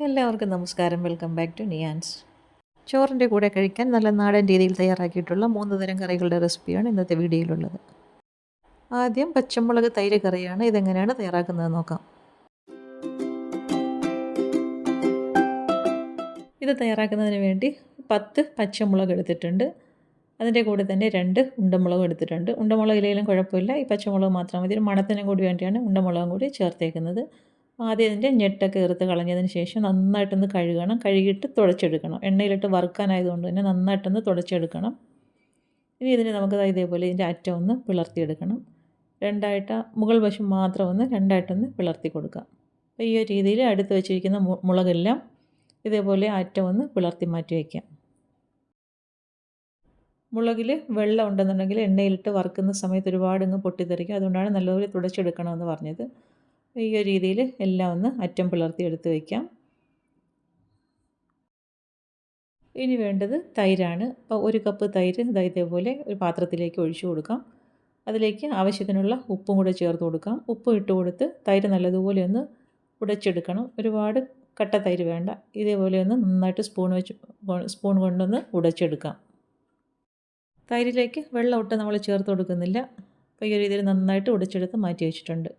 എല്ലാവർക്കും നമസ്കാരം. Welcome back to നിയാൻസ്. ചോറിൻ്റെ കൂടെ കഴിക്കാൻ നല്ല നാടൻ രീതിയിൽ തയ്യാറാക്കിയിട്ടുള്ള 3 തരം കറികളുടെ റെസിപ്പിയാണ് ഇന്നത്തെ വീഡിയോയിലുള്ളത്. ആദ്യം പച്ചമുളക് തൈര് കറിയാണ്. ഇതെങ്ങനെയാണ് തയ്യാറാക്കുന്നത് നോക്കാം. ഇത് തയ്യാറാക്കുന്നതിന് വേണ്ടി 10 പച്ചമുളക് എടുത്തിട്ടുണ്ട്. അതിൻ്റെ കൂടെ തന്നെ 2 ഉണ്ടമുളകും എടുത്തിട്ടുണ്ട്. ഉണ്ടമുളക് ഇല്ലെങ്കിലും കുഴപ്പമില്ല, ഈ പച്ചമുളക് മാത്രം മതി. ഒരു മണത്തിനും കൂടി വേണ്ടിയാണ് ഉണ്ടമുളകും കൂടി ചേർത്തേക്കുന്നത്. ആദ്യം അതിൻ്റെ ഞെട്ടൊക്കെ എടുത്ത് കളഞ്ഞതിന് ശേഷം നന്നായിട്ടൊന്ന് കഴുകണം. കഴുകിയിട്ട് തുടച്ചെടുക്കണം. എണ്ണയിലിട്ട് വറുക്കാനായതുകൊണ്ട് തന്നെ നന്നായിട്ടൊന്ന് തുടച്ചെടുക്കണം. ഇനി ഇതിന് നമുക്ക് ഇതേപോലെ ഇതിൻ്റെ അറ്റം ഒന്ന് പിളർത്തിയെടുക്കണം. രണ്ടായിട്ട് മുകൾ വശം മാത്രം ഒന്ന് രണ്ടായിട്ടൊന്ന് പിളർത്തി കൊടുക്കാം. അപ്പോൾ ഈ ഒരു രീതിയിൽ അടുത്ത് വെച്ചിരിക്കുന്ന മുളകെല്ലാം ഇതേപോലെ അറ്റം ഒന്ന് പിളർത്തി മാറ്റി വയ്ക്കാം. മുളകിൽ വെള്ളം ഉണ്ടെന്നുണ്ടെങ്കിൽ എണ്ണയിലിട്ട് വറുക്കുന്ന സമയത്ത് ഒരുപാട് പൊട്ടിത്തെറിക്കും. അതുകൊണ്ടാണ് നല്ലപോലെ തുടച്ചെടുക്കണമെന്ന് പറഞ്ഞത്. ഈ ഒരു രീതിയിൽ എല്ലാം ഒന്ന് അറ്റം പിളർത്തി എടുത്ത് വയ്ക്കാം. ഇനി വേണ്ടത് തൈരാണ്. അപ്പോൾ 1 കപ്പ് തൈര് ഇതേപോലെ ഒരു പാത്രത്തിലേക്ക് ഒഴിച്ചു കൊടുക്കാം. അതിലേക്ക് ആവശ്യത്തിനുള്ള ഉപ്പും കൂടെ ചേർത്ത് കൊടുക്കാം. ഉപ്പ് ഇട്ട് കൊടുത്ത് തൈര് നല്ലതുപോലെ ഒന്ന് ഉടച്ചെടുക്കണം. ഒരുപാട് കട്ട തൈര് വേണ്ട. ഇതേപോലെ ഒന്ന് നന്നായിട്ട് സ്പൂൺ കൊണ്ടൊന്ന് ഉടച്ചെടുക്കാം. തൈരിലേക്ക് വെള്ളം ഒട്ടും നമ്മൾ ചേർത്ത് കൊടുക്കുന്നില്ല. അപ്പോൾ ഈ ഒരു രീതിയിൽ നന്നായിട്ട് ഉടച്ചെടുത്ത് മാറ്റി വെച്ചിട്ടുണ്ട്.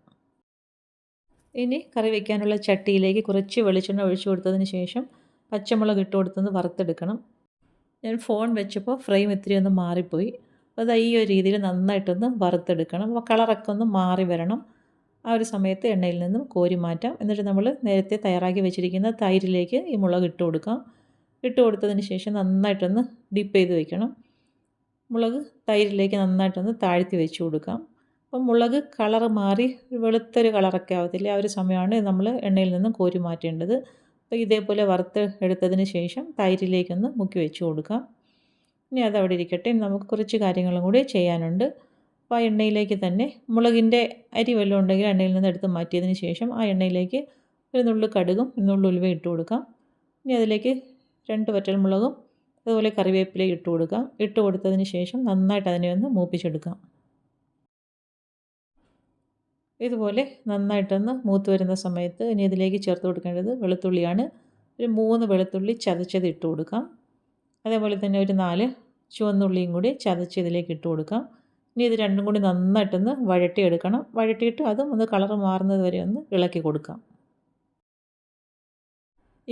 ഇനി കറി വയ്ക്കാനുള്ള ചട്ടിയിലേക്ക് കുറച്ച് വെളിച്ചെണ്ണ ഒഴിച്ചു കൊടുത്തതിന് ശേഷം പച്ചമുളക് ഇട്ട് കൊടുത്തൊന്ന് വറുത്തെടുക്കണം. ഞാൻ ഫോൺ വെച്ചപ്പോൾ ഫ്രെയിം ഇത്തിരി ഒന്ന് മാറിപ്പോയി. അപ്പോൾ ഈ ഒരു രീതിയിൽ നന്നായിട്ടൊന്ന് വറുത്തെടുക്കണം. അപ്പോൾ കളറൊക്കെ ഒന്ന് മാറി വരണം. ആ ഒരു സമയത്ത് എണ്ണയിൽ നിന്നും കോരി മാറ്റാം. എന്നിട്ട് നമ്മൾ നേരത്തെ തയ്യാറാക്കി വെച്ചിരിക്കുന്ന തൈരിലേക്ക് ഈ മുളക് ഇട്ട് കൊടുക്കാം. ഇട്ട് കൊടുത്തതിന് ശേഷം നന്നായിട്ടൊന്ന് ഡിപ്പ് ചെയ്ത് വയ്ക്കണം. മുളക് തൈരിലേക്ക് നന്നായിട്ടൊന്ന് താഴ്ത്തി വെച്ച് കൊടുക്കാം. അപ്പം മുളക് കളറ് മാറി വെളുത്തൊരു കളറൊക്കെ ആവത്തില്ലേ, ആ ഒരു സമയമാണ് നമ്മൾ എണ്ണയിൽ നിന്നും കോരി മാറ്റേണ്ടത്. അപ്പോൾ ഇതേപോലെ വറുത്ത് എടുത്തതിന് ശേഷം തൈരിലേക്കൊന്ന് മുക്കി വെച്ച് കൊടുക്കാം. ഇനി അതവിടെ ഇരിക്കട്ടെ. നമുക്ക് കുറച്ച് കാര്യങ്ങളും കൂടി ചെയ്യാനുണ്ട്. അപ്പോൾ ആ എണ്ണയിലേക്ക് തന്നെ മുളകിൻ്റെ അരി വല്ലതും ഉണ്ടെങ്കിൽ എണ്ണയിൽ നിന്ന് എടുത്ത് മാറ്റിയതിന് ശേഷം ആ എണ്ണയിലേക്ക് ഒരു നുള്ളു കടുകും ഒരു നുള്ളു ഉലുവയും ഇട്ട് കൊടുക്കാം. ഇനി അതിലേക്ക് 2 വറ്റൽമുളകും അതുപോലെ കറിവേപ്പിലയും ഇട്ട് കൊടുക്കാം. ഇട്ട് കൊടുത്തതിന് ശേഷം നന്നായിട്ട് അതിനെ ഒന്ന് മൂപ്പിച്ചെടുക്കാം. ഇതുപോലെ നന്നായിട്ടൊന്ന് മൂത്ത് വരുന്ന സമയത്ത് ഇനി ഇതിലേക്ക് ചേർത്ത് കൊടുക്കേണ്ടത് വെളുത്തുള്ളിയാണ്. ഒരു 3 വെളുത്തുള്ളി ചതച്ചത് ഇട്ട് കൊടുക്കാം. അതേപോലെ തന്നെ ഒരു 4 ചുവന്നുള്ളിയും കൂടി ചതച്ച് ഇതിലേക്ക് ഇട്ട് കൊടുക്കാം. ഇനി ഇത് രണ്ടും കൂടി നന്നായിട്ടൊന്ന് വഴട്ടിയെടുക്കണം. വഴട്ടിയിട്ട് അതും ഒന്ന് കളറ് മാറുന്നത് വരെ ഒന്ന് ഇളക്കി കൊടുക്കാം.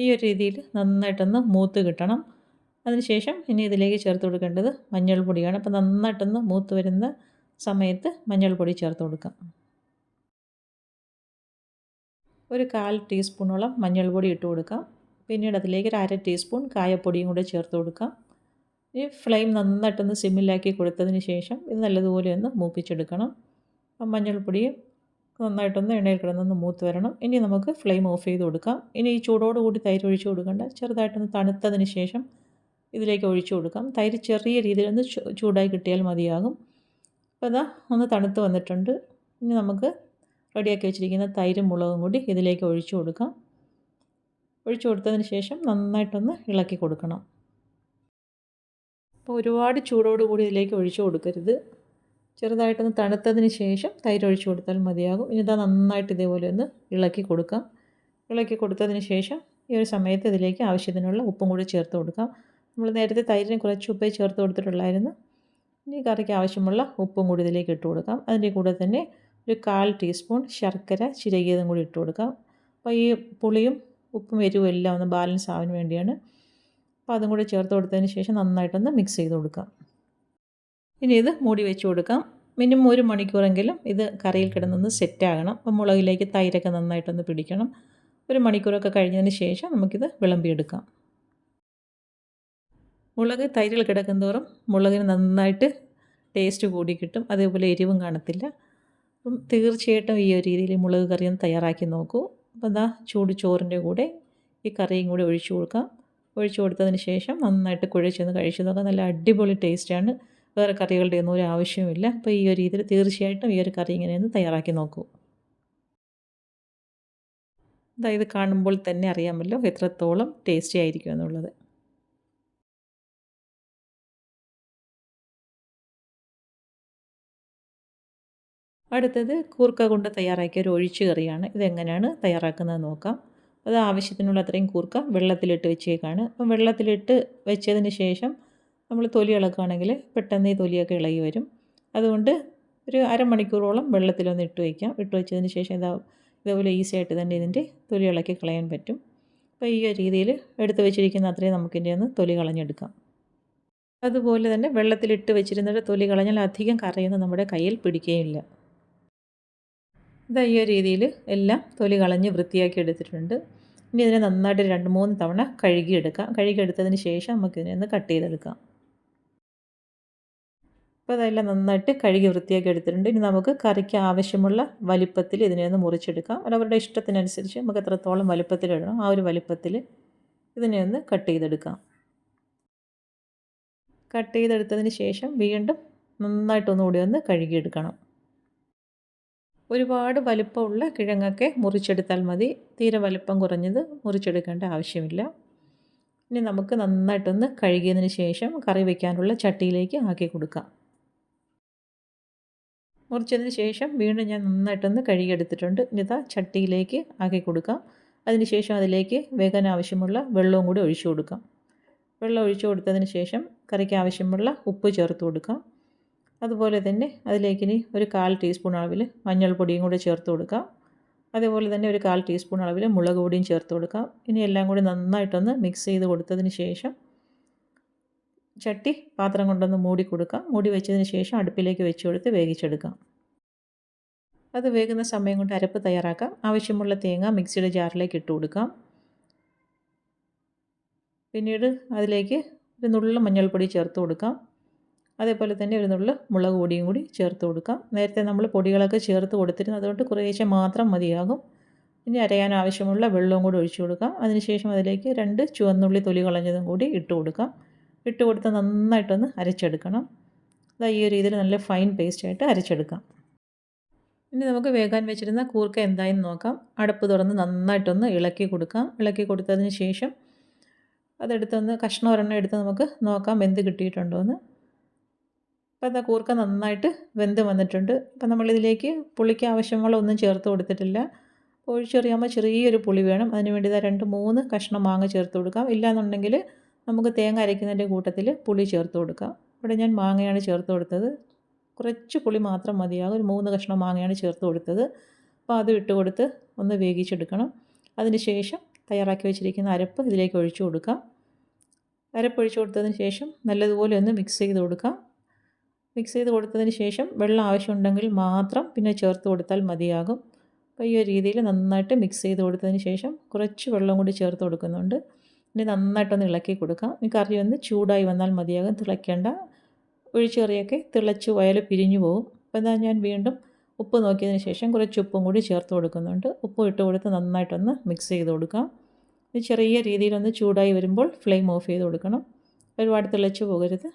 ഈ ഒരു രീതിയിൽ നന്നായിട്ടൊന്ന് മൂത്ത് കിട്ടണം. അതിനുശേഷം ഇനി ഇതിലേക്ക് ചേർത്ത് കൊടുക്കേണ്ടത് മഞ്ഞൾപ്പൊടിയാണ്. അപ്പോൾ നന്നായിട്ടൊന്ന് മൂത്ത് വരുന്ന സമയത്ത് മഞ്ഞൾപ്പൊടി ചേർത്ത് കൊടുക്കാം. ഒരു 1/4 ടീസ്പൂണോളം മഞ്ഞൾപ്പൊടി ഇട്ട് കൊടുക്കാം. പിന്നീട് അതിലേക്ക് ഒരു 1/2 ടീസ്പൂൺ കായപ്പൊടിയും കൂടെ ചേർത്ത് കൊടുക്കാം. ഈ ഫ്ലെയിം നന്നായിട്ടൊന്ന് സിമ്മിലാക്കി കൊടുത്തതിന് ശേഷം ഇത് നല്ലതുപോലെ ഒന്ന് മൂപ്പിച്ചെടുക്കണം. മഞ്ഞൾപ്പൊടിയും നന്നായിട്ടൊന്ന് എണ്ണയിൽ കിടന്നൊന്ന് മൂത്ത് വരണം. ഇനി നമുക്ക് ഫ്ലെയിം ഓഫ് ചെയ്ത് കൊടുക്കാം. ഇനി ഈ ചൂടോടുകൂടി തൈര് ഒഴിച്ച് കൊടുക്കേണ്ട, ചെറുതായിട്ടൊന്ന് തണുത്തതിന് ശേഷം ഇതിലേക്ക് ഒഴിച്ചു കൊടുക്കാം. തൈര് ചെറിയ രീതിയിലൊന്ന് ചൂടായി കിട്ടിയാൽ മതിയാകും. അപ്പോൾ അതാ ഒന്ന് തണുത്ത് വന്നിട്ടുണ്ട്. ഇനി നമുക്ക് റെഡിയാക്കി വെച്ചിരിക്കുന്ന തൈരും മുളകും കൂടി ഇതിലേക്ക് ഒഴിച്ചു കൊടുക്കാം. ഒഴിച്ചു കൊടുത്തതിന് ശേഷം നന്നായിട്ടൊന്ന് ഇളക്കി കൊടുക്കണം. അപ്പോൾ ഒരുപാട് ചൂടോടുകൂടി ഇതിലേക്ക് ഒഴിച്ചു കൊടുക്കരുത്. ചെറുതായിട്ടൊന്ന് തണുത്തതിന് ശേഷം തൈര് ഒഴിച്ചു കൊടുത്താൽ മതിയാകും. ഇനി ഇതാ നന്നായിട്ട് ഇതേപോലെ ഒന്ന് ഇളക്കി കൊടുക്കാം. ഇളക്കി കൊടുത്തതിന് ശേഷം ഈ ഒരു സമയത്ത് ഇതിലേക്ക് ആവശ്യത്തിനുള്ള ഉപ്പും കൂടി ചേർത്ത് കൊടുക്കാം. നമ്മൾ നേരത്തെ തൈരിന് കുറച്ച് ഉപ്പേ ചേർത്ത് കൊടുത്തിട്ടുള്ളായിരുന്നു. ഇനി കറിക്ക് ആവശ്യമുള്ള ഉപ്പും കൂടി ഇതിലേക്ക് ഇട്ട് കൊടുക്കാം. അതിൻ്റെ കൂടെ തന്നെ ഒരു 1/4 ടീസ്പൂൺ ശർക്കര ചിരകിയതും കൂടി ഇട്ട് കൊടുക്കാം. അപ്പോൾ ഈ പുളിയും ഉപ്പും എരിവും എല്ലാം ഒന്ന് ബാലൻസ് ആവാൻ വേണ്ടിയാണ്. അപ്പോൾ അതും കൂടി ചേർത്ത് കൊടുത്തതിന് ശേഷം നന്നായിട്ടൊന്ന് മിക്സ് ചെയ്ത് കൊടുക്കാം. ഇനി ഇത് മൂടി വെച്ച് കൊടുക്കാം. മിനിമം 1 മണിക്കൂറെങ്കിലും ഇത് കറിയിൽ കിടന്നൊന്ന് സെറ്റാകണം. അപ്പോൾ മുളകിലേക്ക് തൈരൊക്കെ നന്നായിട്ടൊന്ന് പിടിക്കണം. 1 മണിക്കൂറൊക്കെ കഴിഞ്ഞതിന് ശേഷം നമുക്കിത് വിളമ്പിയെടുക്കാം. മുളക് തൈരിൽ കിടക്കുന്തോറും മുളകിന് നന്നായിട്ട് ടേസ്റ്റ് കൂടി കിട്ടും. അതേപോലെ എരിവും കാണത്തില്ല. അപ്പം തീർച്ചയായിട്ടും ഈ ഒരു രീതിയിൽ മുളക് കറി ഒന്ന് തയ്യാറാക്കി നോക്കൂ. അപ്പോൾ ഇതാ ചൂട് ചോറിൻ്റെ കൂടെ ഈ കറിയും കൂടി ഒഴിച്ചു കൊടുക്കാം. ഒഴിച്ചു കൊടുത്തതിന് ശേഷം നന്നായിട്ട് കുഴച്ചൊന്ന് കഴിച്ചു നോക്കാം. നല്ല അടിപൊളി ടേസ്റ്റാണ്. വേറെ കറികളുടെ ഒന്നും ഒരു ആവശ്യമില്ല. അപ്പോൾ ഈ ഒരു രീതിയിൽ തീർച്ചയായിട്ടും ഈ ഒരു കറി ഇങ്ങനെയൊന്ന് തയ്യാറാക്കി നോക്കൂ. ഇത് കാണുമ്പോൾ തന്നെ അറിയാമല്ലോ എത്രത്തോളം ടേസ്റ്റി ആയിരിക്കും എന്നുള്ളത്. അടുത്തത് കൂർക്ക കൊണ്ട് തയ്യാറാക്കിയ ഒരു ഒഴിച്ചു കറിയാണ്. ഇതെങ്ങനെയാണ് തയ്യാറാക്കുന്നത് നോക്കാം. അത് ആവശ്യത്തിനുള്ള അത്രയും കൂർക്ക വെള്ളത്തിലിട്ട് വെച്ചേക്കാണ്. അപ്പം വെള്ളത്തിലിട്ട് വെച്ചതിന് ശേഷം നമ്മൾ തൊലി ഇളക്കുകയാണെങ്കിൽ പെട്ടെന്ന് ഈ തൊലിയൊക്കെ ഇളകി വരും. അതുകൊണ്ട് ഒരു അരമണിക്കൂറോളം വെള്ളത്തിലൊന്ന് ഇട്ട് വയ്ക്കാം. ഇട്ട് വെച്ചതിന് ശേഷം ഇതേപോലെ ഈസി ആയിട്ട് തന്നെ ഇതിൻ്റെ തൊലി ഇളക്കി കളയാൻ പറ്റും. അപ്പോൾ ഈ ഒരു രീതിയിൽ എടുത്ത് വെച്ചിരിക്കുന്ന അത്രയും നമുക്കിതിൻ്റെ ഒന്ന് തൊലി കളഞ്ഞെടുക്കാം. അതുപോലെ തന്നെ വെള്ളത്തിലിട്ട് വെച്ചിരുന്നിട്ട് തൊലി കളഞ്ഞാൽ അധികം കറയൊന്നും നമ്മുടെ കയ്യിൽ പിടിക്കുകയില്ല. ഈ ഒരു രീതിയിൽ എല്ലാം തൊലി കളഞ്ഞ് വൃത്തിയാക്കി എടുത്തിട്ടുണ്ട്. ഇനി ഇതിനെ നന്നായിട്ട് 2-3 തവണ കഴുകിയെടുക്കാം. കഴുകിയെടുത്തതിന് ശേഷം നമുക്കിതിനെ ഒന്ന് കട്ട് ചെയ്തെടുക്കാം. അപ്പോൾ അതെല്ലാം നന്നായിട്ട് കഴുകി വൃത്തിയാക്കി എടുത്തിട്ടുണ്ട്. ഇനി നമുക്ക് കറിക്ക് ആവശ്യമുള്ള വലിപ്പത്തിൽ ഇതിനെ ഒന്ന് മുറിച്ചെടുക്കാം. അവരവരുടെ ഇഷ്ടത്തിനനുസരിച്ച് നമുക്ക് എത്രത്തോളം വലിപ്പത്തിലിടണം ആ ഒരു വലിപ്പത്തിൽ ഇതിനെ ഒന്ന് കട്ട് ചെയ്തെടുക്കാം. കട്ട് ചെയ്തെടുത്തതിന് ശേഷം വീണ്ടും നന്നായിട്ടൊന്നുകൂടി ഒന്ന് കഴുകിയെടുക്കണം. ഒരുപാട് വലിപ്പമുള്ള കിഴങ്ങൊക്കെ മുറിച്ചെടുത്താൽ മതി. തീരെ വലിപ്പം കുറഞ്ഞത് മുറിച്ചെടുക്കേണ്ട ആവശ്യമില്ല. ഇനി നമുക്ക് നന്നായിട്ടൊന്ന് കഴുകിയതിന് ശേഷം കറി വയ്ക്കാനുള്ള ചട്ടിയിലേക്ക് ആക്കി കൊടുക്കാം. മുറിച്ചതിന് ശേഷം വീണ്ടും ഞാൻ നന്നായിട്ടൊന്ന് കഴുകിയെടുത്തിട്ടുണ്ട്. ഇനി ചട്ടിയിലേക്ക് ആക്കി കൊടുക്കാം. അതിന് ശേഷം അതിലേക്ക് വേകാൻ ആവശ്യമുള്ള വെള്ളവും കൂടി ഒഴിച്ചു കൊടുക്കാം. വെള്ളം ഒഴിച്ചു കൊടുത്തതിന് ശേഷം കറിക്ക് ആവശ്യമുള്ള ഉപ്പ് ചേർത്ത് കൊടുക്കാം. അതുപോലെ തന്നെ അതിലേക്ക് ഇനി ഒരു 1/4 ടീസ്പൂൺ അളവിൽ മഞ്ഞൾപ്പൊടിയും കൂടി ചേർത്ത് കൊടുക്കാം. അതേപോലെ തന്നെ ഒരു 1/4 ടീസ്പൂൺ അളവിൽ മുളക് പൊടിയും ചേർത്ത് കൊടുക്കാം. ഇനി എല്ലാം കൂടി നന്നായിട്ടൊന്ന് മിക്സ് ചെയ്ത് കൊടുത്തതിന് ശേഷം ചട്ടി പാത്രം കൊണ്ടൊന്ന് മൂടി കൊടുക്കാം. മൂടി വെച്ചതിന് ശേഷം അടുപ്പിലേക്ക് വെച്ച് കൊടുത്ത് വേവിച്ചെടുക്കാം. അത് വേകുന്ന സമയം കൊണ്ട് അരപ്പ് തയ്യാറാക്കാം. ആവശ്യമുള്ള തേങ്ങ മിക്സിയുടെ ജാറിലേക്ക് ഇട്ട് കൊടുക്കാം. പിന്നീട് അതിലേക്ക് ഒരു നുള്ള് മഞ്ഞൾപ്പൊടി ചേർത്ത് കൊടുക്കാം. അതേപോലെ തന്നെ ഒരു നുള്ള് മുളക് പൊടിയും കൂടി ചേർത്ത് കൊടുക്കാം. നേരത്തെ നമ്മൾ പൊടികളൊക്കെ ചേർത്ത് കൊടുത്തിരുന്നു, അതുകൊണ്ട് കുറേശ്ശെ മാത്രം മതിയാകും. ഇനി അരയാൻ ആവശ്യമുള്ള വെള്ളവും കൂടി ഒഴിച്ചു കൊടുക്കാം. അതിനുശേഷം അതിലേക്ക് 2 ചുവന്നുള്ളി തൊലി കളഞ്ഞതും കൂടി ഇട്ട് കൊടുക്കാം. ഇട്ട് കൊടുത്ത് നന്നായിട്ടൊന്ന് അരച്ചെടുക്കണം. ഈ ഒരു രീതിയിൽ നല്ല ഫൈൻ പേസ്റ്റായിട്ട് അരച്ചെടുക്കാം. ഇനി നമുക്ക് വേകാൻ വെച്ചിരുന്ന കൂർക്ക എന്തായെന്ന് നോക്കാം. അടപ്പ് തുറന്ന് നന്നായിട്ടൊന്ന് ഇളക്കി കൊടുക്കാം. ഇളക്കി കൊടുത്തതിന് ശേഷം അതെടുത്തൊന്ന് കഷ്ണം ഒരെണ്ണം എടുത്ത് നമുക്ക് നോക്കാം വെന്ത് കിട്ടിയിട്ടുണ്ടോ എന്ന്. അപ്പോൾ കൂർക്ക നന്നായിട്ട് വെന്ത് വന്നിട്ടുണ്ട്. അപ്പോൾ നമ്മളിതിലേക്ക് പുളിക്ക് ആവശ്യമുള്ള ഒന്നും ചേർത്ത് കൊടുത്തിട്ടില്ല. ഒഴിച്ചെറിയാകുമ്പോൾ ചെറിയൊരു പുളി വേണം. അതിന് വേണ്ടി 2-3 കഷ്ണം മാങ്ങ ചേർത്ത് കൊടുക്കാം. ഇല്ലാന്നുണ്ടെങ്കിൽ നമുക്ക് തേങ്ങ അരയ്ക്കുന്നതിൻ്റെ കൂട്ടത്തിൽ പുളി ചേർത്ത് കൊടുക്കാം. ഇവിടെ ഞാൻ മാങ്ങയാണ് ചേർത്ത് കൊടുത്തത്. കുറച്ച് പുളി മാത്രം മതിയാകും. ഒരു 3 കഷ്ണം മാങ്ങയാണ് ചേർത്ത് കൊടുത്തത്. അപ്പോൾ അത് ഇട്ട് കൊടുത്ത് ഒന്ന് വേവിച്ചെടുക്കണം. അതിന് ശേഷം തയ്യാറാക്കി വെച്ചിരിക്കുന്ന അരപ്പ് ഇതിലേക്ക് ഒഴിച്ചു കൊടുക്കാം. അരപ്പ് ഒഴിച്ചു കൊടുത്തതിന് ശേഷം നല്ലതുപോലെ ഒന്ന് മിക്സ് ചെയ്ത് കൊടുക്കാം. മിക്സ് ചെയ്ത് കൊടുത്തതിന് ശേഷം വെള്ളം ആവശ്യമുണ്ടെങ്കിൽ മാത്രം പിന്നെ ചേർത്ത് കൊടുത്താൽ മതിയാകും. അപ്പോൾ ഈ ഒരു രീതിയിൽ നന്നായിട്ട് മിക്സ് ചെയ്ത് കൊടുത്തതിന് ശേഷം കുറച്ച് വെള്ളം കൂടി ചേർത്ത് കൊടുക്കുന്നുണ്ട്. ഇനി നന്നായിട്ടൊന്ന് ഇളക്കി കൊടുക്കാം. ഈ കറി ഒന്ന് ചൂടായി വന്നാൽ മതിയാകും, തിളയ്ക്കേണ്ട. ഒഴിച്ചെറിയൊക്കെ തിളച്ച് പോയാൽ പിരിഞ്ഞു പോകും. അപ്പോൾ ഞാൻ വീണ്ടും ഉപ്പ് നോക്കിയതിന് ശേഷം കുറച്ച് ഉപ്പും കൂടി ചേർത്ത് കൊടുക്കുന്നുണ്ട്. ഉപ്പ് ഇട്ട് കൊടുത്ത് നന്നായിട്ടൊന്ന് മിക്സ് ചെയ്ത് കൊടുക്കാം. ഇത് ചെറിയ രീതിയിലൊന്ന് ചൂടായി വരുമ്പോൾ ഫ്ലെയിം ഓഫ് ചെയ്ത് കൊടുക്കണം. ഒരുപാട് തിളച്ച് പോകരുത്.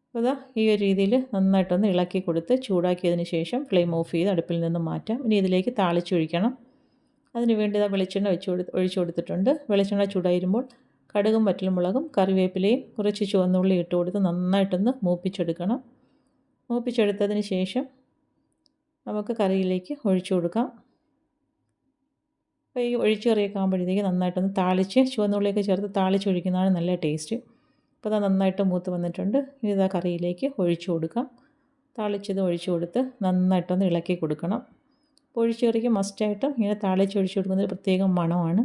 അപ്പോൾ ഈ ഒരു രീതിയിൽ നന്നായിട്ടൊന്ന് ഇളക്കി കൊടുത്ത് ചൂടാക്കിയതിന് ശേഷം ഫ്ലെയിം ഓഫ് ചെയ്ത് അടുപ്പിൽ നിന്ന് മാറ്റാം. ഇനി ഇതിലേക്ക് താളിച്ചൊഴിക്കണം. അതിന് വേണ്ടി വെളിച്ചെണ്ണ ഒഴിച്ചു കൊടുത്തിട്ടുണ്ട്. വെളിച്ചെണ്ണ ചൂടായിരുമ്പോൾ കടുകും വറ്റൽമുളകും കറിവേപ്പിലയും കുറച്ച് ചുവന്നുള്ളി ഇട്ട് കൊടുത്ത് നന്നായിട്ടൊന്ന് മൂപ്പിച്ചെടുക്കണം. മൂപ്പിച്ചെടുത്തതിന് ശേഷം നമുക്ക് കറിയിലേക്ക് ഒഴിച്ചു കൊടുക്കാം. അപ്പോൾ ഈ ഒഴിച്ച് കറിയൊക്കെ ആകുമ്പോഴത്തേക്ക് നന്നായിട്ടൊന്ന് താളിച്ച് ചുവന്നുള്ളിയൊക്കെ ചേർത്ത് താളിച്ചൊഴിക്കുന്നതാണ് നല്ല ടേസ്റ്റ്. അപ്പോൾ നന്നായിട്ട് മൂത്ത് വന്നിട്ടുണ്ട്. ഇനി കറിയിലേക്ക് ഒഴിച്ചു കൊടുക്കാം. താളിച്ചത് ഒഴിച്ചു കൊടുത്ത് നന്നായിട്ടൊന്ന് ഇളക്കി കൊടുക്കണം. ഒഴിച്ച് കറിക്ക് മസ്റ്റായിട്ടും ഇങ്ങനെ താളിച്ച് ഒഴിച്ചു കൊടുക്കുന്നത് പ്രത്യേകം മണമാണ്.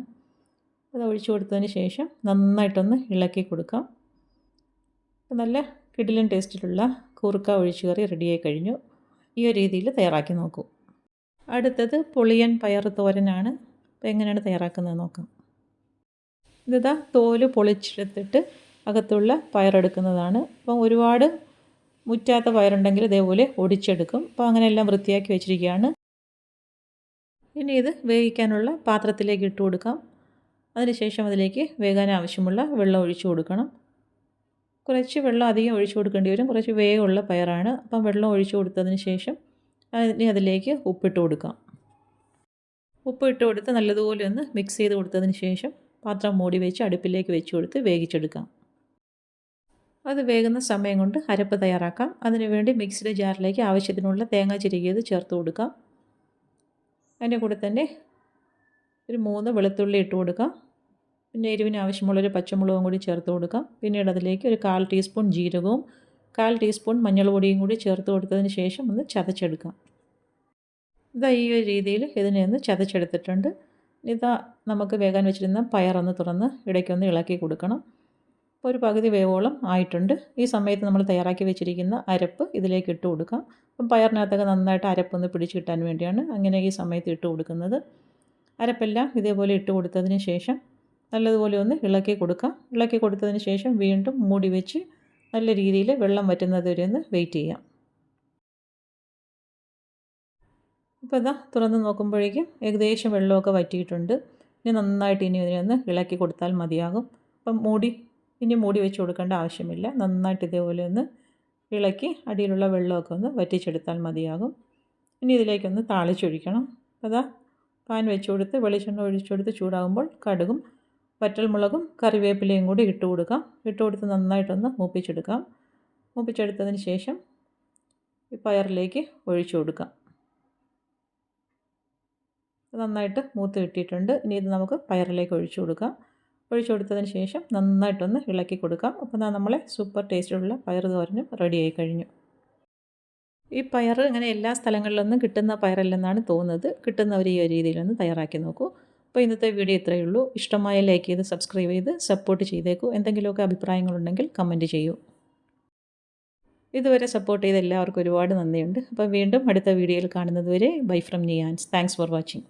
അത് ഒഴിച്ചു കൊടുത്തതിന് ശേഷം നന്നായിട്ടൊന്ന് ഇളക്കി കൊടുക്കാം. നല്ല കിടിലൻ ടേസ്റ്റിലുള്ള കൂർക്ക ഒഴിച്ചു കറി റെഡിയായി കഴിഞ്ഞു. ഈ ഒരു രീതിയിൽ തയ്യാറാക്കി നോക്കൂ. അടുത്തത് പുളിയൻ പയർ തോരനാണ്. അപ്പോൾ എങ്ങനെയാണ് തയ്യാറാക്കുന്നത് നോക്കാം. തോല് പൊളിച്ചെടുത്തിട്ട് അകത്തുള്ള പയറെടുക്കുന്നതാണ്. അപ്പം ഒരുപാട് മുറ്റാത്ത പയറുണ്ടെങ്കിൽ ഇതേപോലെ ഒടിച്ചെടുക്കും. അപ്പോൾ അങ്ങനെ എല്ലാം വൃത്തിയാക്കി വെച്ചിരിക്കുകയാണ്. ഇനി ഇത് വേവിക്കാനുള്ള പാത്രത്തിലേക്ക് ഇട്ട് കൊടുക്കാം. അതിനുശേഷം അതിലേക്ക് വേകാൻ ആവശ്യമുള്ള വെള്ളം ഒഴിച്ചു കൊടുക്കണം. കുറച്ച് വെള്ളം അധികം ഒഴിച്ചു കൊടുക്കേണ്ടി വരും. കുറച്ച് വേഗമുള്ള പയറാണ്. അപ്പം വെള്ളം ഒഴിച്ചു കൊടുത്തതിന് ശേഷം അതിലേക്ക് ഉപ്പിട്ട് കൊടുക്കാം. ഉപ്പിട്ട് കൊടുത്ത് നല്ലതുപോലെ ഒന്ന് മിക്സ് ചെയ്ത് കൊടുത്തതിന് ശേഷം പാത്രം മൂടി വെച്ച് അടുപ്പിലേക്ക് വെച്ച് കൊടുത്ത് വേവിച്ചെടുക്കാം. അത് വേകുന്ന സമയം കൊണ്ട് അരപ്പ് തയ്യാറാക്കാം. അതിനുവേണ്ടി മിക്സിയുടെ ജാറിലേക്ക് ആവശ്യത്തിനുള്ള തേങ്ങ ചിരകിയത് ചേർത്ത് കൊടുക്കാം. അതിൻ്റെ കൂടെ തന്നെ ഒരു 3 വെളുത്തുള്ളി ഇട്ട് കൊടുക്കാം. പിന്നെ എരിവിന് ആവശ്യമുള്ളൊരു പച്ചമുളകും കൂടി ചേർത്ത് കൊടുക്കാം. പിന്നീട് അതിലേക്ക് ഒരു 1/4 ടീസ്പൂൺ ജീരകവും 1/4 ടീസ്പൂൺ മഞ്ഞൾ പൊടിയും കൂടി ചേർത്ത് കൊടുത്തതിന് ശേഷം ഒന്ന് ചതച്ചെടുക്കാം. ഇതാ ഈ ഒരു രീതിയിൽ ഇതിനെ ഒന്ന് ചതച്ചെടുത്തിട്ടുണ്ട്. ഇതാ നമുക്ക് വേകാൻ വെച്ചിരുന്ന പയറൊന്ന് തുറന്ന് ഇടയ്ക്കൊന്ന് ഇളക്കി കൊടുക്കണം. അപ്പോൾ ഒരു പകുതി വേവോളം ആയിട്ടുണ്ട്. ഈ സമയത്ത് നമ്മൾ തയ്യാറാക്കി വെച്ചിരിക്കുന്ന അരപ്പ് ഇതിലേക്ക് ഇട്ട് കൊടുക്കാം. അപ്പം പയറിനകത്തൊക്കെ നന്നായിട്ട് അരപ്പൊന്ന് പിടിച്ച് കിട്ടാൻ വേണ്ടിയാണ് അങ്ങനെ ഈ സമയത്ത് ഇട്ട് കൊടുക്കുന്നത്. അരപ്പെല്ലാം ഇതേപോലെ ഇട്ട് കൊടുത്തതിന് ശേഷം നല്ലതുപോലെ ഒന്ന് ഇളക്കി കൊടുക്കാം. ഇളക്കി കൊടുത്തതിന് ശേഷം വീണ്ടും മൂടി വെച്ച് നല്ല രീതിയിൽ വെള്ളം വറ്റുന്നത് വരെ ഒന്ന് വെയിറ്റ് ചെയ്യാം. ഇപ്പോൾ ഇതാ തുറന്ന് നോക്കുമ്പോഴേക്കും ഏകദേശം വെള്ളമൊക്കെ വറ്റിയിട്ടുണ്ട്. ഇനി നന്നായിട്ട് ഇതിനെ ഒന്ന് ഇളക്കി കൊടുത്താൽ മതിയാകും. അപ്പം ഇനി മൂടി വെച്ച് കൊടുക്കേണ്ട ആവശ്യമില്ല. നന്നായിട്ട് ഇതേപോലെ ഒന്ന് ഇളക്കി അടിയിലുള്ള വെള്ളമൊക്കെ ഒന്ന് വറ്റിച്ചെടുത്താൽ മതിയാകും. ഇനി ഇതിലേക്കൊന്ന് താളിച്ചൊഴിക്കണം. അതാ പാൻ വെച്ച് കൊടുത്ത് വെളിച്ചെണ്ണ ഒഴിച്ചു കൊടുത്ത് ചൂടാകുമ്പോൾ കടുകും വറ്റൽമുളകും കറിവേപ്പിലയും കൂടി ഇട്ട് കൊടുക്കാം. ഇട്ട് കൊടുത്ത് നന്നായിട്ടൊന്ന് മൂപ്പിച്ചെടുക്കാം. മൂപ്പിച്ചെടുത്തതിന് ശേഷം ഈ പയറിലേക്ക് ഒഴിച്ചു കൊടുക്കാം. നന്നായിട്ട് മൂത്ത് കിട്ടിയിട്ടുണ്ട്. ഇനി ഇത് നമുക്ക് പയറിലേക്ക് ഒഴിച്ചു കൊടുക്കാം. ഒഴിച്ചു കൊടുത്തതിന് ശേഷം നന്നായിട്ടൊന്ന് ഇളക്കി കൊടുക്കാം. അപ്പോൾ നമ്മളെ സൂപ്പർ ടേസ്റ്റിലുള്ള പയർ തോരനും റെഡിയായി കഴിഞ്ഞു. ഈ പയർ ഇങ്ങനെ എല്ലാ സ്ഥലങ്ങളിലൊന്നും കിട്ടുന്ന പയറല്ലെന്നാണ് തോന്നുന്നത്. കിട്ടുന്നവർ ഈ ഒരു രീതിയിലൊന്ന് തയ്യാറാക്കി നോക്കൂ. അപ്പോൾ ഇന്നത്തെ വീഡിയോ ഇത്രയേ ഉള്ളൂ. ഇഷ്ടമായ ലൈക്ക് ചെയ്ത് സബ്സ്ക്രൈബ് ചെയ്ത് സപ്പോർട്ട് ചെയ്തേക്കൂ. എന്തെങ്കിലുമൊക്കെ അഭിപ്രായങ്ങളുണ്ടെങ്കിൽ കമൻറ്റ് ചെയ്യൂ. ഇതുവരെ സപ്പോർട്ട് ചെയ്ത എല്ലാവർക്കും ഒരുപാട് നന്ദിയുണ്ട്. അപ്പോൾ വീണ്ടും അടുത്ത വീഡിയോയിൽ കാണുന്നത് വരെ ബൈ ഫ്രം നിയാൻസ്. Thanks for watching.